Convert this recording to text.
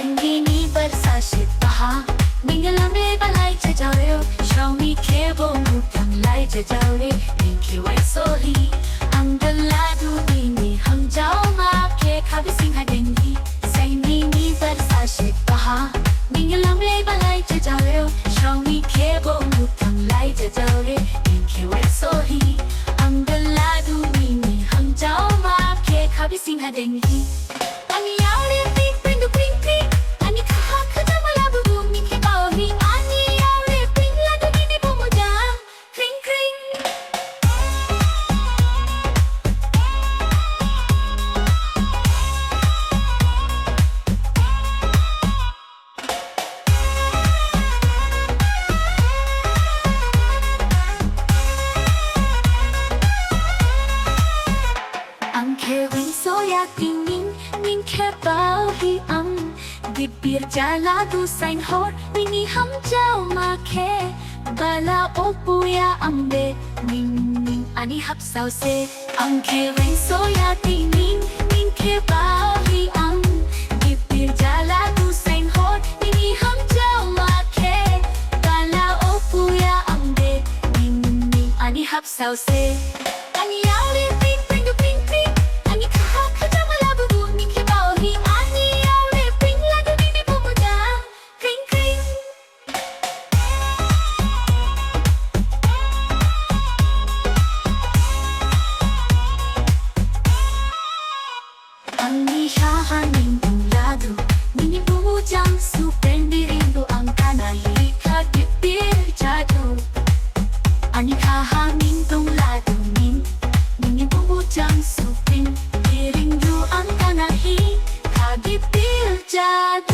Sangini bersasit paha Mingalame balai jajao Xiaomi kebo mutang lai jajao Ninki wai sohi Ang daladu ini Hang jao ma ke kabi singha dengi Sangini bersasit paha Mingalame balai jajao Xiaomi kebo mutang lai jajao Ninki wai sohi Ang daladu ini Hang jao ma ke kabi singha dengi Ani yaure ping ping du ping ping Ani kaha kaja malabu bumi ke bahi Ani yaure ping ladu nini bumuja Kring kring Ang kewing soya tingin Ning ke bahi Bibir jala du sain hor Nini ham jao ma ke Bala opuya ambe Ning ning ani hap sao se Ang kewing soya tingin Ning ke bahi Bibir jala du sain hor Nini ham jao ma ke Bala opuya ambe Ning ning ani hap sao se Ani yaure ping ping du ping ping Ani kaha kaja malabu bumi ke bahi Ani yaure ping ladu nini bumuja Kring kring Ani shahaning ladu nini bumujang Supendirindu ang kanali Kagipir jadu Ani kahaming ladu Nini bumujang supin Dirindu ang kanahi Kagipir jadu